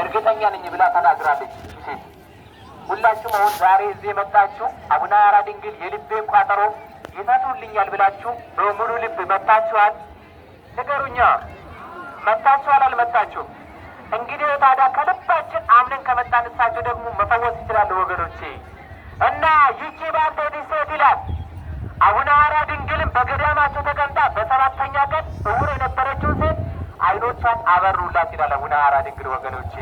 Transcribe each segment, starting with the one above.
እርግጠኛ ነኝ ብላ ተናግራለች። ሴት ሁላችሁም አሁን ዛሬ እዚህ የመጣችሁ አቡነ ሐራ ድንግል የልቤን ቋጠሮ ይፈቱልኛል ብላችሁ በሙሉ ልብ መጥታችኋል? ንገሩኛ፣ መጥታችኋል አልመጣችሁም? እንግዲህ ታዲያ ከልባችን አምነን ከመጣን እሳቸው ደግሞ መፈወስ ይችላሉ ወገኖቼ። እና ይቺ ባልቴት ሴት ይላል አቡነ ሐራ ድንግልም በገዳማቸው ተቀምጣ በሰባተኛ ቀን እውር የነበረችውን ሴት አይኖቿን አበሩላት ይላል አቡነ ሐራ ድንግል። ወገኖቼ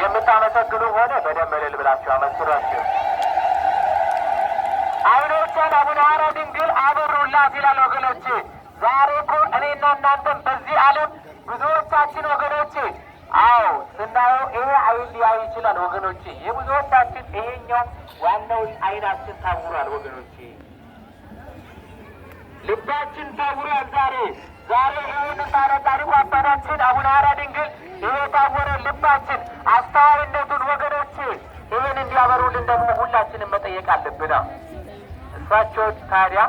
የምታመሰግኑ ሆነ በደንብ እልል ብላችሁ አመስግኗቸው። አይኖቿን አቡነ ሐራ ድንግል አበሩላት ይላል ወገኖቼ። ዛሬ እኮ እኔና እናንተም በዚህ ዓለም ብዙዎቻችን ወገኖቼ፣ አዎ ስናየው ይሄ አይን ሊያይ ይችላል ወገኖቼ። የብዙዎቻችን ይሄኛው ዋናው አይናችን ታውሯል ወገኖቼ። ልባችን ታውሯል። ዛሬ ይህን ታሪኩ አባታችን አቡነ ሐራ ድንግል ይሄ ታወረ ልባችን አስተዋይነቱን ወገኖቼ ይህን እንዲያበሩልን ደግሞ ሁላችንም መጠየቅ አለብን። እሳቸው ታዲያ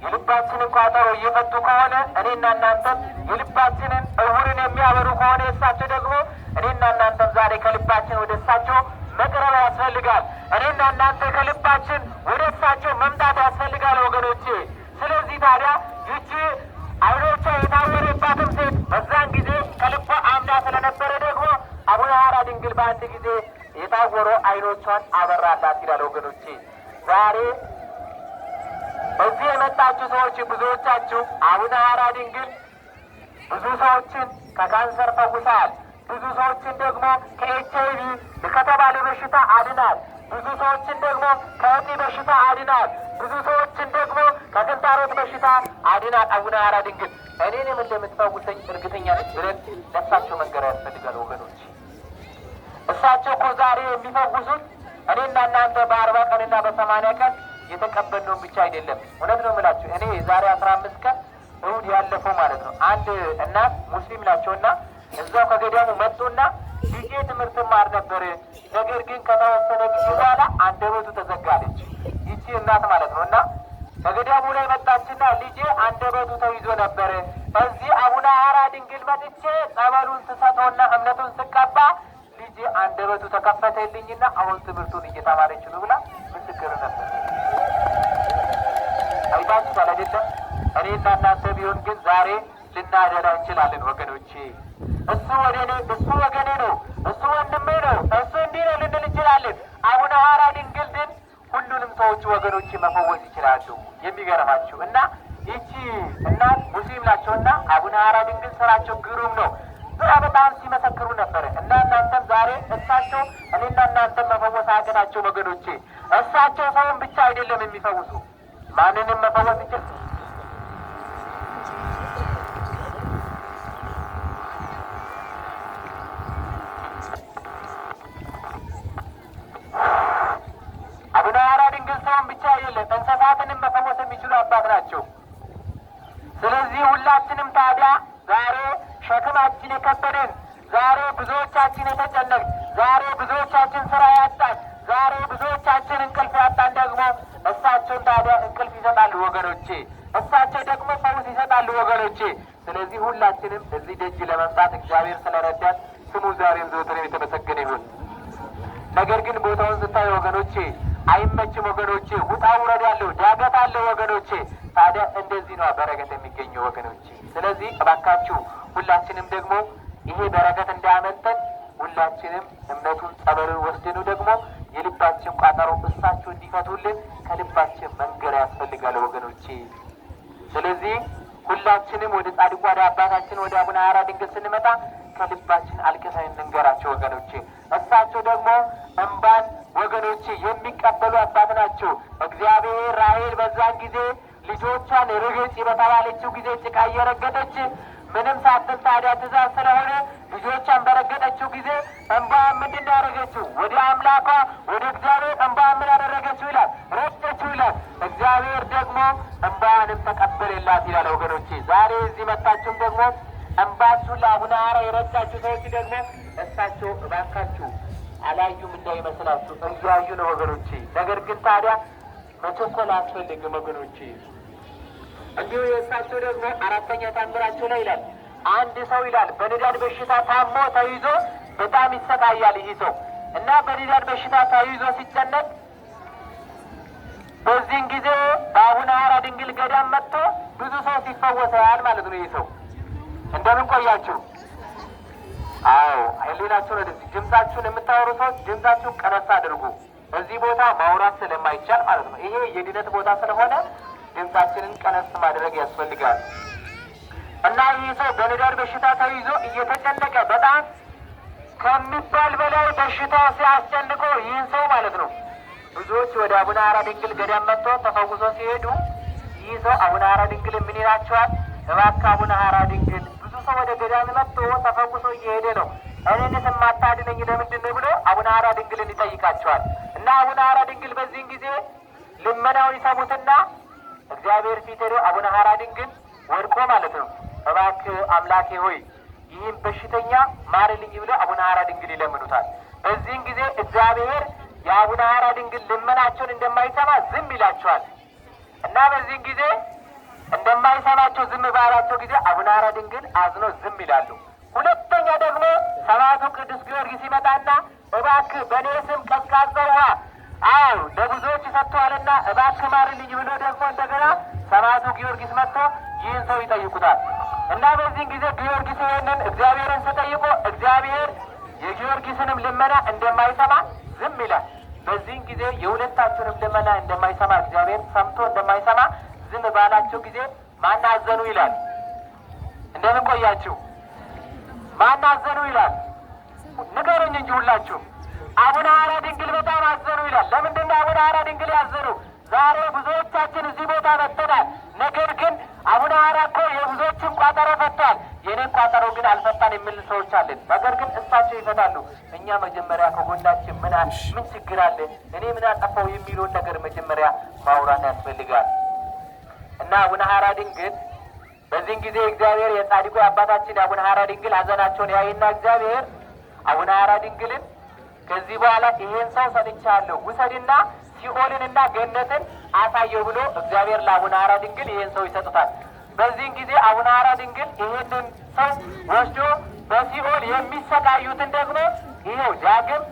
የልባችንን ቋጠሮ እየፈቱ ከሆነ እኔና እናንተም የልባችንን እውርን የሚያበሩ ከሆነ እሳቸው ደግሞ እኔና እናንተም ዛሬ ከልባችን ወደ እሳቸው መቅረብ ያስፈልጋል። እኔና እናንተ ከልባችን ወደ እሳቸው መምጣት ያስፈልጋል ወገኖቼ። ስለዚህ ታዲያ ይቺ አይኖቿ የታወረባትም ሴት በዛን ጊዜ ከልቧ አምና ስለነበረ ደግሞ አቡነ ሐራ ድንግል በአንድ ጊዜ የታወሩ አይኖቿን አበራላት ይላል ወገኖቼ። ዛሬ እዚህ የመጣችሁ ሰዎች ብዙዎቻችሁ አቡነ ሐራ ድንግል ብዙ ሰዎችን ከካንሰር ፈውሳል። ብዙ ሰዎችን ደግሞ ከኤችአይቪ ከተባለ በሽታ አድናል። ብዙ ሰዎችን ደግሞ ከእጢ በሽታ አድናል። ብዙ ሰዎችን ደግሞ ከክንታሮት በሽታ አድናል አቡነ ሐራ ድንግል። እኔንም እንደምትፈውሰኝ እርግጠኛ ነች ብለን ለእሳቸው መንገር ያስፈልጋል ወገኖች። እሳቸው እኮ ዛሬ የሚፈውሱት እኔና እናንተ በ40 ቀንና በ80 ቀን የተቀበልነውን ብቻ አይደለም። እውነት ነው የምላችሁ። እኔ ዛሬ 15 ቀን እሑድ ያለፈው ማለት ነው አንድ እናት ሙስሊም ናቸውና እዛው ከገዳሙ መጡና ልጄ ትምህርት ማር ነበር፣ ነገር ግን ከተወሰነ ጊዜ በኋላ አንደበቱ ተዘጋለች። ይቺ እናት ማለት ነው። እና ከገዳሙ ላይ መጣችና ልጄ አንደበቱ ተይዞ ነበር፣ እዚህ አቡነ ሐራ ድንግል መጥቼ ጸበሉን ስሰጠውና እምነቱን ስቀባ ልጄ አንደበቱ ተከፈተልኝና አሁን ትምህርቱን እየተማረች ነው ብላ ምስክር ነበር። አይታችሁ አይደለም? እኔና እናንተ ቢሆን ግን ዛሬ ልናደራ እንችላለን ወገኖቼ። እሱ ወደኔ፣ እሱ ወገኔ ነው፣ እሱ ወንድሜ ነው፣ እሱ እንዲህ ነው ልንል እንችላለን። አቡነ ሐራ ድንግል ግን ሁሉንም ሰዎች ወገኖቼ መፈወስ ይችላሉ። የሚገርማችሁ እና ይቺ እናት ሙስሊም ናቸውና አቡነ ሐራ ድንግል ስራቸው ግሩም ነው። ስራ በጣም ሲመሰክሩ ነበረ እና እናንተም ዛሬ እሳቸው እኔና እናንተም መፈወስ አያገናቸው ወገኖቼ። እሳቸው ሰውን ብቻ አይደለም የሚፈውሱ፣ ማንንም መፈወስ ይችላል። አቡነ ሐራ ድንግል ሰውን ብቻ አይደለም እንስሳትንም መፈወስ የሚችሉ አባት ናቸው። ስለዚህ ሁላችንም ታዲያ ዛሬ ሸክማችን የከበደን፣ ዛሬ ብዙዎቻችን የተጨነቅ፣ ዛሬ ብዙዎቻችን ስራ ያጣን፣ ዛሬ ብዙዎቻችን እንቅልፍ ያጣን ደግሞ እሳቸውን ታዲያ እንቅልፍ ይሰጣሉ ወገኖቼ። እሳቸው ደግሞ ፈውስ ይሰጣሉ ወገኖቼ። ስለዚህ ሁላችንም እዚህ ደጅ ለመምጣት እግዚአብሔር ስለረዳን ስሙ ዛሬም ዘወትርም የተመሰገነ ይሁን። ነገር ግን ቦታውን ስታዩ ወገኖቼ አይመችም ወገኖቼ። ውጣ ውረድ ያለው ዳገት አለው ወገኖቼ። ታዲያ እንደዚህ ነው በረከት የሚገኘው ወገኖቼ። ስለዚህ እባካችሁ ሁላችንም ደግሞ ይሄ በረከት እንዳያመልጠን ሁላችንም እምነቱን ጸበሉን ወስደኑ ደግሞ የልባችን ቋጠሮ እሳቸው እንዲፈቱልን ከልባችን መንገር ያስፈልጋል ወገኖቼ። ስለዚህ ሁላችንም ወደ ጻድቁ ወደ አባታችን ወደ አቡነ ሐራ ድንግል ስንመጣ ከልባችን አልቅሰን እንንገራቸው ወገኖቼ። እሳቸው ደግሞ እንባን ወገኖቼ የሚቀበሉ አባት ናቸው። እግዚአብሔር ራሔል በዛን ጊዜ ልጆቿን ርግጭ በተባለችው ጊዜ ጭቃ እየረገጠች ምንም ሳትል ታዲያ ትእዛዝ ስለሆነ ልጆቿን በረገጠችው ጊዜ እንባ ምንድን ያደረገችው? ወደ አምላኳ ወደ እግዚአብሔር እንባ ምን ያደረገችው ይላል? ረጨችው ይላል። እግዚአብሔር ደግሞ እንባንም ተቀበለላት ይላል ወገኖቼ። ዛሬ እዚህ መጣችሁም ደግሞ እንባችሁን ለአቡነ ሐራ የረጫችሁ ሰዎች ደግሞ እሳቸው እባካችሁ አላዩም እንዳይመስላችሁ እያዩ ነው ወገኖቼ። ነገር ግን ታዲያ መቸኮል አያስፈልግም ወገኖቼ። እንዲሁ የእሳቸው ደግሞ 4ኛ ታምራቸው ላይ ይላል አንድ ሰው ይላል በንዳድ በሽታ ታሞ ተይዞ በጣም ይሰቃያል ይህ ሰው እና በንዳድ በሽታ ተይዞ ሲጨነቅ በዚህን ጊዜ በአቡነ ሐራ ድንግል ገዳም መጥቶ ብዙ ሰው ሲፈወሳል ማለት ነው። ይህ ሰው እንደምን ቆያችሁ? አዎ ህሊናችሁን ወደዚህ ድምፃችሁን የምታወሩ ሰዎች ድምፃችሁን ቀነስ አድርጉ። እዚህ ቦታ ማውራት ስለማይቻል ማለት ነው። ይሄ የድነት ቦታ ስለሆነ ድምፃችንን ቀነስ ማድረግ ያስፈልጋል። እና ይህ ሰው በንዳድ በሽታ ተይዞ እየተጨነቀ በጣም ከሚባል በላይ በሽታው ሲያስጨንቀው ይህን ሰው ማለት ነው ብዙዎች ወደ አቡነ ሐራ ድንግል ገዳም መጥቶ ተፈውሶ ሲሄዱ ይህ ሰው አቡነ ሐራ ድንግል ምን ይላቸዋል? እባክህ አቡነ ሐራ ድንግል ብዙ ሰው ወደ ገዳም መጥቶ ተፈውሶ እየሄደ ነው፣ እኔንስ የማታድነኝ ለምንድን ነው ብሎ አቡነ ሐራ ድንግልን ይጠይቃቸዋል። እና አቡነ ሐራ ድንግል በዚህን ጊዜ ልመናውን ይሰሙትና እግዚአብሔር ፊት ሄዶ አቡነ ሐራ ድንግል ወድቆ ማለት ነው እባክህ አምላኬ ሆይ ይህን በሽተኛ ማርልኝ ብሎ አቡነ ሐራ ድንግል ይለምኑታል። በዚህን ጊዜ እግዚአብሔር የአቡነ ሐራ ድንግል ልመናቸውን እንደማይሰማ ዝም ይላቸዋል። እና በዚህን ጊዜ እንደማይሰማቸው ዝም ባላቸው ጊዜ አቡነ ሐራ ድንግል አዝኖ ዝም ይላሉ። ሁለተኛ ደግሞ ሰማዕቱ ቅዱስ ጊዮርጊስ ይመጣና እባክህ በእኔ ስም ቀዝቃዛ ውሃ አዎ ለብዙዎች ሰጥተዋልና እባክህ ማርልኝ ብሎ ደግሞ እንደገና ሰማዕቱ ጊዮርጊስ መጥቶ ይህን ሰው ይጠይቁታል። እና በዚህን ጊዜ ጊዮርጊስ ይህንን እግዚአብሔርን ስጠይቆ እግዚአብሔር የጊዮርጊስንም ልመና እንደማይሰማ ዝም ይላል። በዚህን ጊዜ የሁለታችሁንም ልመና እንደማይሰማ እግዚአብሔር ሰምቶ እንደማይሰማ ዝም ባላቸው ጊዜ ማን አዘኑ ይላል? እንደምን ቆያችሁ? ማን አዘኑ ይላል? ንገሩኝ እንጂ ሁላችሁ። አቡነ ሐራ ድንግል በጣም አዘኑ ይላል። ለምንድን ነው አቡነ ሐራ ድንግል ያዘኑ? ዛሬ ብዙዎቻችን እዚህ ቦታ መጥተናል። ነገር ግን አቡነ ሐራ እኮ የብዙዎችን ቋጠሮ ፈቷል፣ የኔን ቋጠሮ ግን አልፈታን የሚል ሰዎች አለን። ነገር ግን እሳቸው ይፈታሉ። እኛ መጀመሪያ ከጎናችን ምን ችግር አለ፣ እኔ ምን አጠፋው የሚለውን ነገር መጀመሪያ ማውራት ያስፈልጋል። እና አቡነ ሐራ ድንግል በዚህን ጊዜ እግዚአብሔር የጻድቁ አባታችን የአቡነ ሐራ ድንግል ሐዘናቸውን ያይና እግዚአብሔር አቡነ ሐራ ድንግልን ከዚህ በኋላ ይሄን ሰው ሰጥቻለሁ ውሰድና ሲኦልንና ገነትን አሳየው ብሎ እግዚአብሔር ለአቡነ ሐራ ድንግል ይሄን ሰው ይሰጡታል። በዚህን ጊዜ አቡነ ሐራ ድንግል ይሄንን ሰው ወስዶ በሲኦል የሚሰቃዩትን ደግሞ ይሄው ዳግም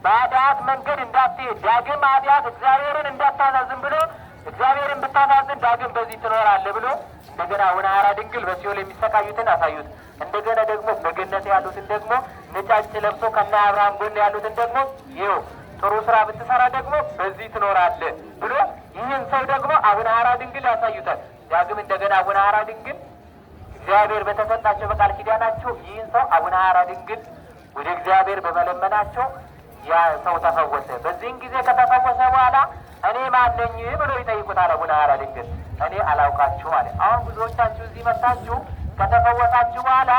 በኃጢአት መንገድ እንዳትሄድ ዳግም ኃጢአት እግዚአብሔርን እንዳታሳዝን ብሎ እግዚአብሔርን ብታሳዝን ዳግም በዚህ ትኖራለህ ብሎ እንደገና አቡነ ሐራ ድንግል በሲኦል የሚሰቃዩትን አሳዩት። እንደገና ደግሞ በገነት ያሉትን ደግሞ ነጫጭ ለብሶ ከነ አብርሃም ጎን ያሉትን ደግሞ ይኸው ጥሩ ስራ ብትሰራ ደግሞ በዚህ ትኖራለህ ብሎ ይህን ሰው ደግሞ አቡነ ሐራ ድንግል ያሳዩታል። ዳግም እንደገና አቡነ ሐራ ድንግል እግዚአብሔር በተሰጣቸው በቃል ኪዳናቸው ይህን ሰው አቡነ ሐራ ድንግል ወደ እግዚአብሔር በመለመናቸው ያ ሰው ተፈወሰ። በዚህን ጊዜ ከተፈወሰ በኋላ እኔ ማነኝ ብሎ ይጠይቁታል አቡነ ሐራ ድንግል። እኔ አላውቃችሁ አለ። አሁን ብዙዎቻችሁ እዚህ መጣችሁ ከተፈወሳችሁ በኋላ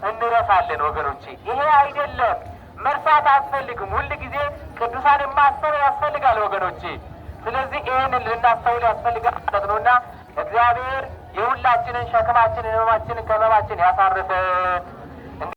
እንረሳለን ወገኖቼ። ይሄ አይደለም፣ መርሳት አያስፈልግም። ሁል ጊዜ ቅዱሳንን ማሰብ ያስፈልጋል ወገኖቼ። ስለዚህ ይህንን ልናስተውል ያስፈልጋል ማለት ነው እና እግዚአብሔር የሁላችንን ሸክማችንን ህመማችንን ከህመማችን ያሳርፈን።